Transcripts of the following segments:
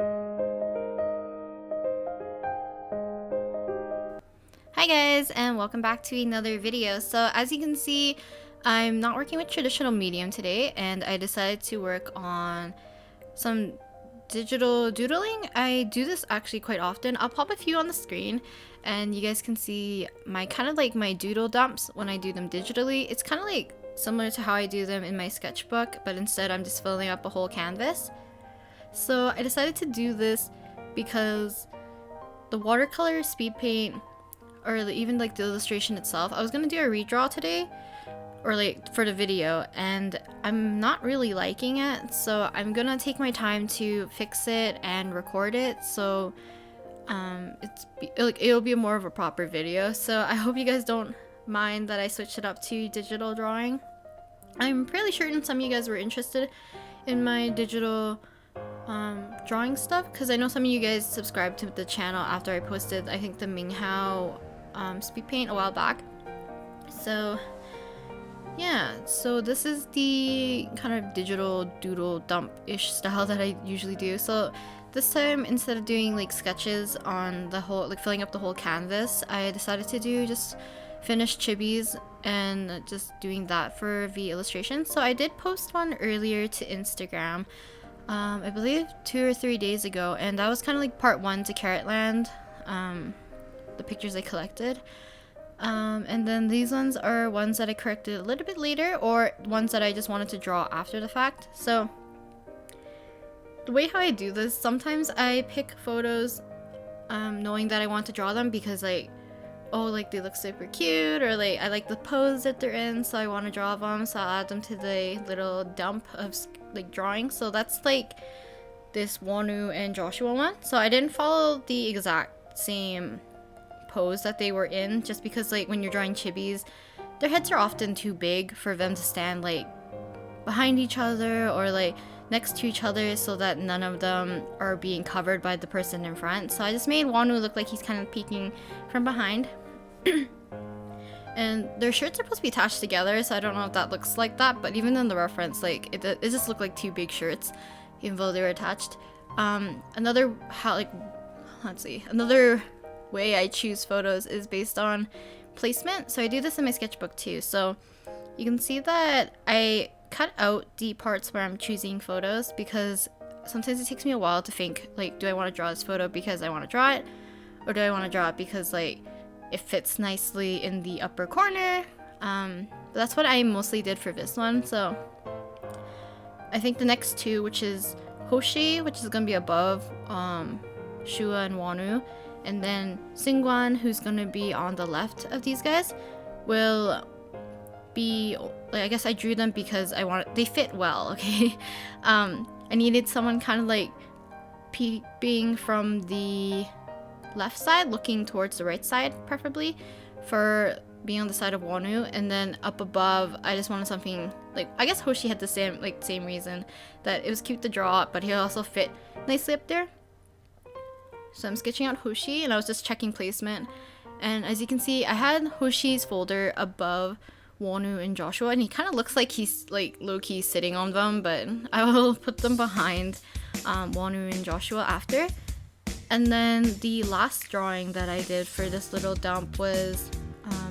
Hi guys, and welcome back to another video. So as you can see, I'm not working with traditional medium today, and I decided to work on some digital doodling. I do this actually quite often. I'll pop a few on the screen and you guys can see my kind of like my doodle dumps when I do them digitally. It's kind of like similar to how I do them in my sketchbook, but instead I'm just filling up a whole canvas. So I decided to do this because the watercolor, speed paint, or even like the illustration itself, I was gonna do a redraw today, or like for the video, and I'm not really liking it, so I'm gonna take my time to fix it and record it, so it'll be more of a proper video. So I hope you guys don't mind that I switched it up to digital drawing. I'm fairly certain some of you guys were interested in my digital drawing stuff, because I know some of you guys subscribed to the channel after I posted, I think, the Minghao speed paint a while back. So yeah, so this is the kind of digital doodle dump-ish style that I usually do. So this time, instead of doing like sketches on the whole, like filling up the whole canvas, I decided to do just finished chibis and just doing that for the illustration. So I did post one earlier to Instagram, I believe 2 or 3 days ago, and that was kind of like part 1 to CARATLAND, the pictures I collected. And then these ones are ones that I corrected a little bit later, or ones that I just wanted to draw after the fact. So the way how I do this, sometimes I pick photos knowing that I want to draw them because like, oh, like they look super cute, or like I like the pose that they're in, so I want to draw them, so I'll add them to the little dump of like drawing. So that's like this Wonu and Joshua one. So I didn't follow the exact same pose that they were in, just because like when you're drawing chibis, their heads are often too big for them to stand like behind each other or like next to each other, so that none of them are being covered by the person in front. So I just made Wonu look like he's kind of peeking from behind. And their shirts are supposed to be attached together, so I don't know if that looks like that, but even in the reference, like it just looked like 2 big shirts even though they were attached. Another way I choose photos is based on placement. So I do this in my sketchbook too. So you can see that I cut out the parts where I'm choosing photos, because sometimes it takes me a while to think, like, do I want to draw this photo because I want to draw it, or do I want to draw it because like it fits nicely in the upper corner? But that's what I mostly did for this one. So I think the next 2, which is Hoshi, which is gonna be above Shua and Wonu, and then Singwan, who's gonna be on the left of these guys, will be like, I guess I drew them because they fit well, okay? I needed someone kind of like peeping from the left side, looking towards the right side, preferably, for being on the side of Wonu. And then up above, I just wanted something like, I guess Hoshi had the same reason, that it was cute to draw, but he also fit nicely up there. So I'm sketching out Hoshi, and I was just checking placement. And as you can see, I had Hoshi's folder above Wonu and Joshua, and he kind of looks like he's like low-key sitting on them, but I will put them behind Wonu and Joshua after. And then the last drawing that I did for this little dump was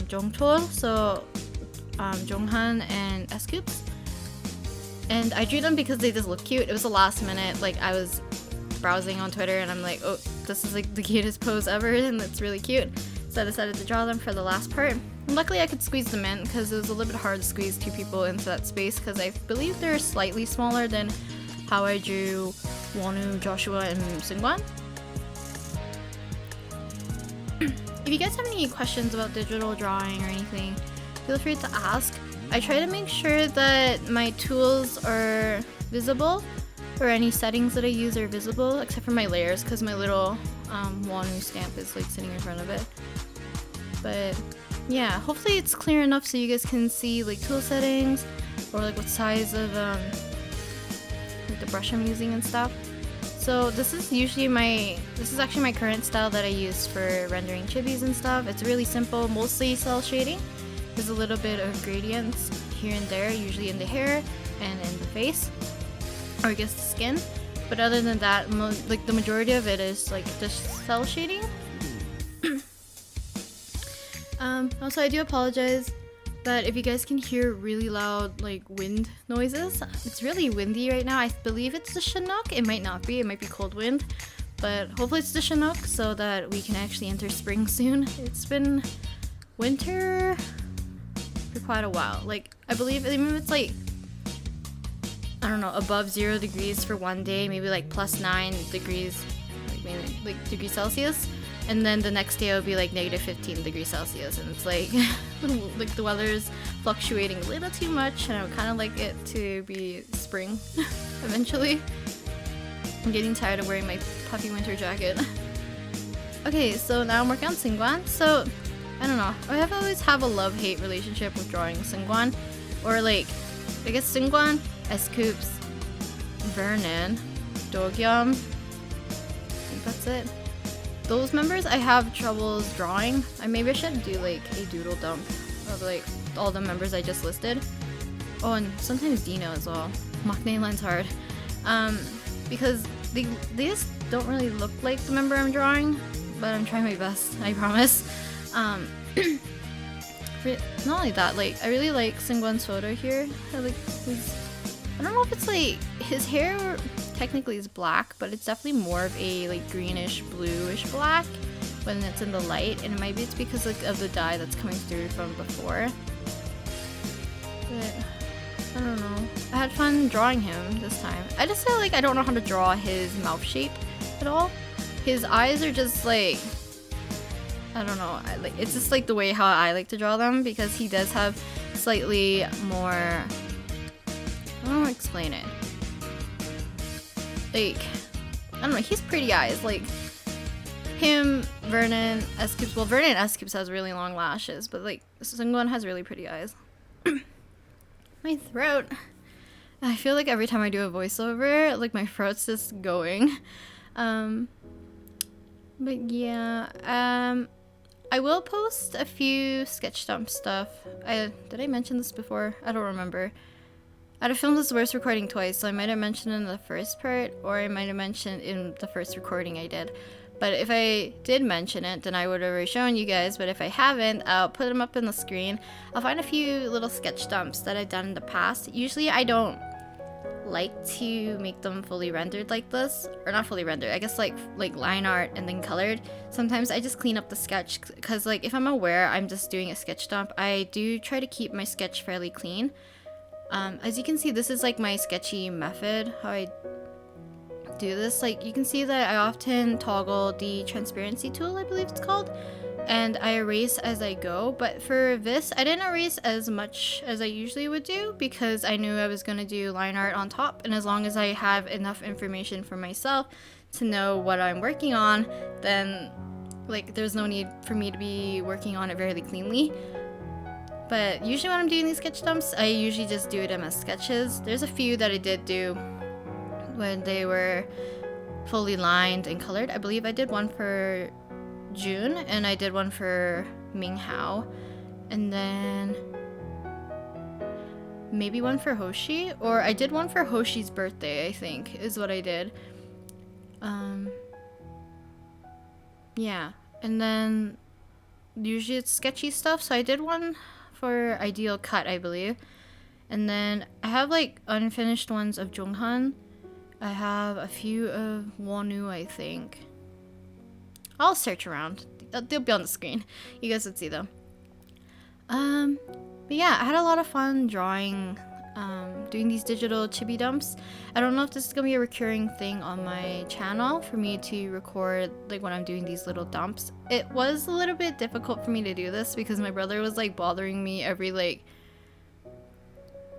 Jongchol, so Jonghan and S-Coops. And I drew them because they just look cute. It was the last minute, like I was browsing on Twitter and I'm like, oh, this is like the cutest pose ever and it's really cute. So I decided to draw them for the last part. And luckily I could squeeze them in, because it was a little bit hard to squeeze 2 people into that space, because I believe they're slightly smaller than how I drew Wonu, Joshua, and Singwan. If you guys have any questions about digital drawing or anything, feel free to ask. I try to make sure that my tools are visible, or any settings that I use are visible, except for my layers, because my little Wonu stamp is like sitting in front of it. But yeah, hopefully it's clear enough so you guys can see like tool settings, or like what size of like the brush I'm using and stuff. So this is actually my current style that I use for rendering chibis and stuff. It's really simple, mostly cell shading. There's a little bit of gradients here and there, usually in the hair and in the face, or I guess the skin. But other than that, like the majority of it is like just cell shading. Also, I do apologize that if you guys can hear really loud like wind noises, it's really windy right now. I believe it's the Chinook. It might not be. It might be cold wind, but hopefully it's the Chinook so that we can actually enter spring soon. It's been winter for quite a while. Like I believe even if it's like, I don't know, above 0 degrees for one day, maybe like plus 9 degrees, like maybe like degrees Celsius. And then the next day it'll be like negative 15 degrees Celsius, and it's like like the weather's fluctuating a little too much, and I would kind of like it to be spring eventually. I'm getting tired of wearing my puffy winter jacket. Okay, so now I'm working on Singguan. So I don't know, I always have a love-hate relationship with drawing Singguan, or like I guess Singguan, S-Coops, Vernon, Dogyum. I think that's it. Those members I have troubles drawing. Maybe I should do like a doodle dump of like all the members I just listed. Oh, and sometimes Dino as well. Maknae line's hard. Because they just don't really look like the member I'm drawing, but I'm trying my best, I promise. Not only that, like I really like Singguan's photo here. I don't know if it's like his hair technically is black, but it's definitely more of a like greenish bluish black when it's in the light, and maybe it's because like of the dye that's coming through from before. But I don't know, I had fun drawing him this time. I just feel like I don't know how to draw his mouth shape at all. His eyes are just like, I don't know, it's just like the way how I like to draw them, because he does have slightly more, I don't know how to explain it. Like, I don't know, he's pretty eyes. Like, him, Vernon, S-Coops. Well, Vernon S-Coops has really long lashes, but like, Singguan has really pretty eyes. My throat. I feel like every time I do a voiceover, like my throat's just going. But yeah, I will post a few sketch dump stuff. Did I mention this before? I don't remember. I had to film this voice recording twice, so I might have mentioned it in the first part, or I might have mentioned in the first recording I did. But if I did mention it, then I would have already shown you guys, but if I haven't, I'll put them up on the screen. I'll find a few little sketch dumps that I've done in the past. Usually I don't like to make them fully rendered like this, or not fully rendered, I guess like line art and then colored. Sometimes I just clean up the sketch, because like if I'm aware I'm just doing a sketch dump, I do try to keep my sketch fairly clean. As you can see, this is like my sketchy method, how I do this. Like you can see that I often toggle the transparency tool, I believe it's called, and I erase as I go. But for this, I didn't erase as much as I usually would do, because I knew I was going to do line art on top, and as long as I have enough information for myself to know what I'm working on, then like there's no need for me to be working on it very cleanly. But usually when I'm doing these sketch dumps, I usually just do them as sketches. There's a few that I did do when they were fully lined and colored. I believe I did one for June, and I did one for Ming Hao, and then maybe one for Hoshi, or I did one for Hoshi's birthday, I think, is what I did. Yeah, and then usually it's sketchy stuff, so I did one for Ideal Cut, I believe. And then I have like unfinished ones of Jonghan. I have a few of Wonu, I think. I'll search around. They'll be on the screen. You guys would see them. But yeah, I had a lot of fun drawing, doing these digital chibi dumps. I don't know if this is gonna be a recurring thing on my channel for me to record like when I'm doing these little dumps. It was a little bit difficult for me to do this because my brother was like bothering me every like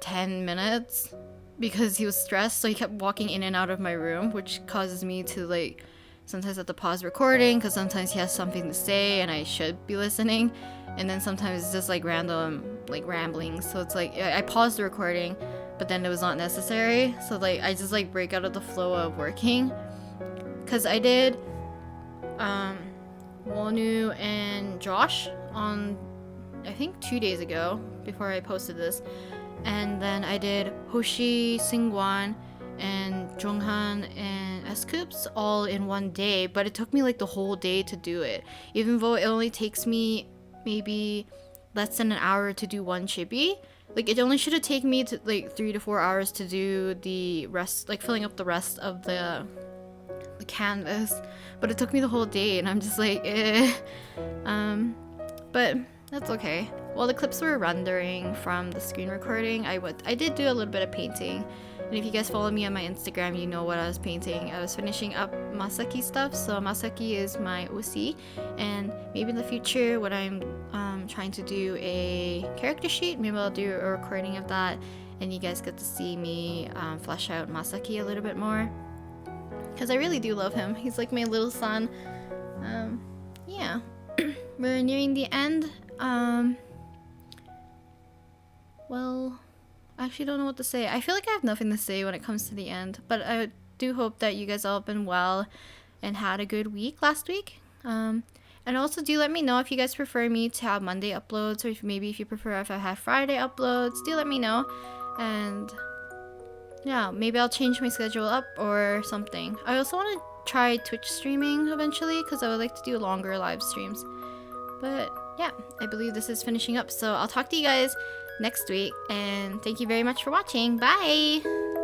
10 minutes because he was stressed, so he kept walking in and out of my room, which causes me to like sometimes have to pause recording because sometimes he has something to say and I should be listening, and then sometimes it's just like random like rambling, so it's like I paused the recording but then it was not necessary, so like I just like break out of the flow of working. Because I did Wonu and Josh on I think 2 days ago before I posted this, and then I did Hoshi, Singguan, and Jonghan and Scoops all in one day, but it took me like the whole day to do it, even though it only takes me maybe less than an hour to do one chibi. Like it only should have taken me to like 3 to 4 hours to do the rest, like filling up the rest of the canvas, but it took me the whole day, and I'm just like but that's okay. While the clips were rendering from the screen recording, I did do a little bit of painting. And if you guys follow me on my Instagram, you know what I was painting. I was finishing up Masaki stuff. So Masaki is my OC, and maybe in the future when I'm trying to do a character sheet, maybe I'll do a recording of that, and you guys get to see me flesh out Masaki a little bit more, because I really do love him. He's like my little son. Yeah. We're nearing the end. Well, I actually don't know what to say. I feel like I have nothing to say when it comes to the end, but I do hope that you guys all have been well and had a good week last week. And also do let me know if you guys prefer me to have Monday uploads, or if you prefer if I have Friday uploads. Do let me know, and yeah, maybe I'll change my schedule up or something. I also want to try Twitch streaming eventually, because I would like to do longer live streams. But yeah, I believe this is finishing up, so I'll talk to you guys next week, and thank you very much for watching. Bye!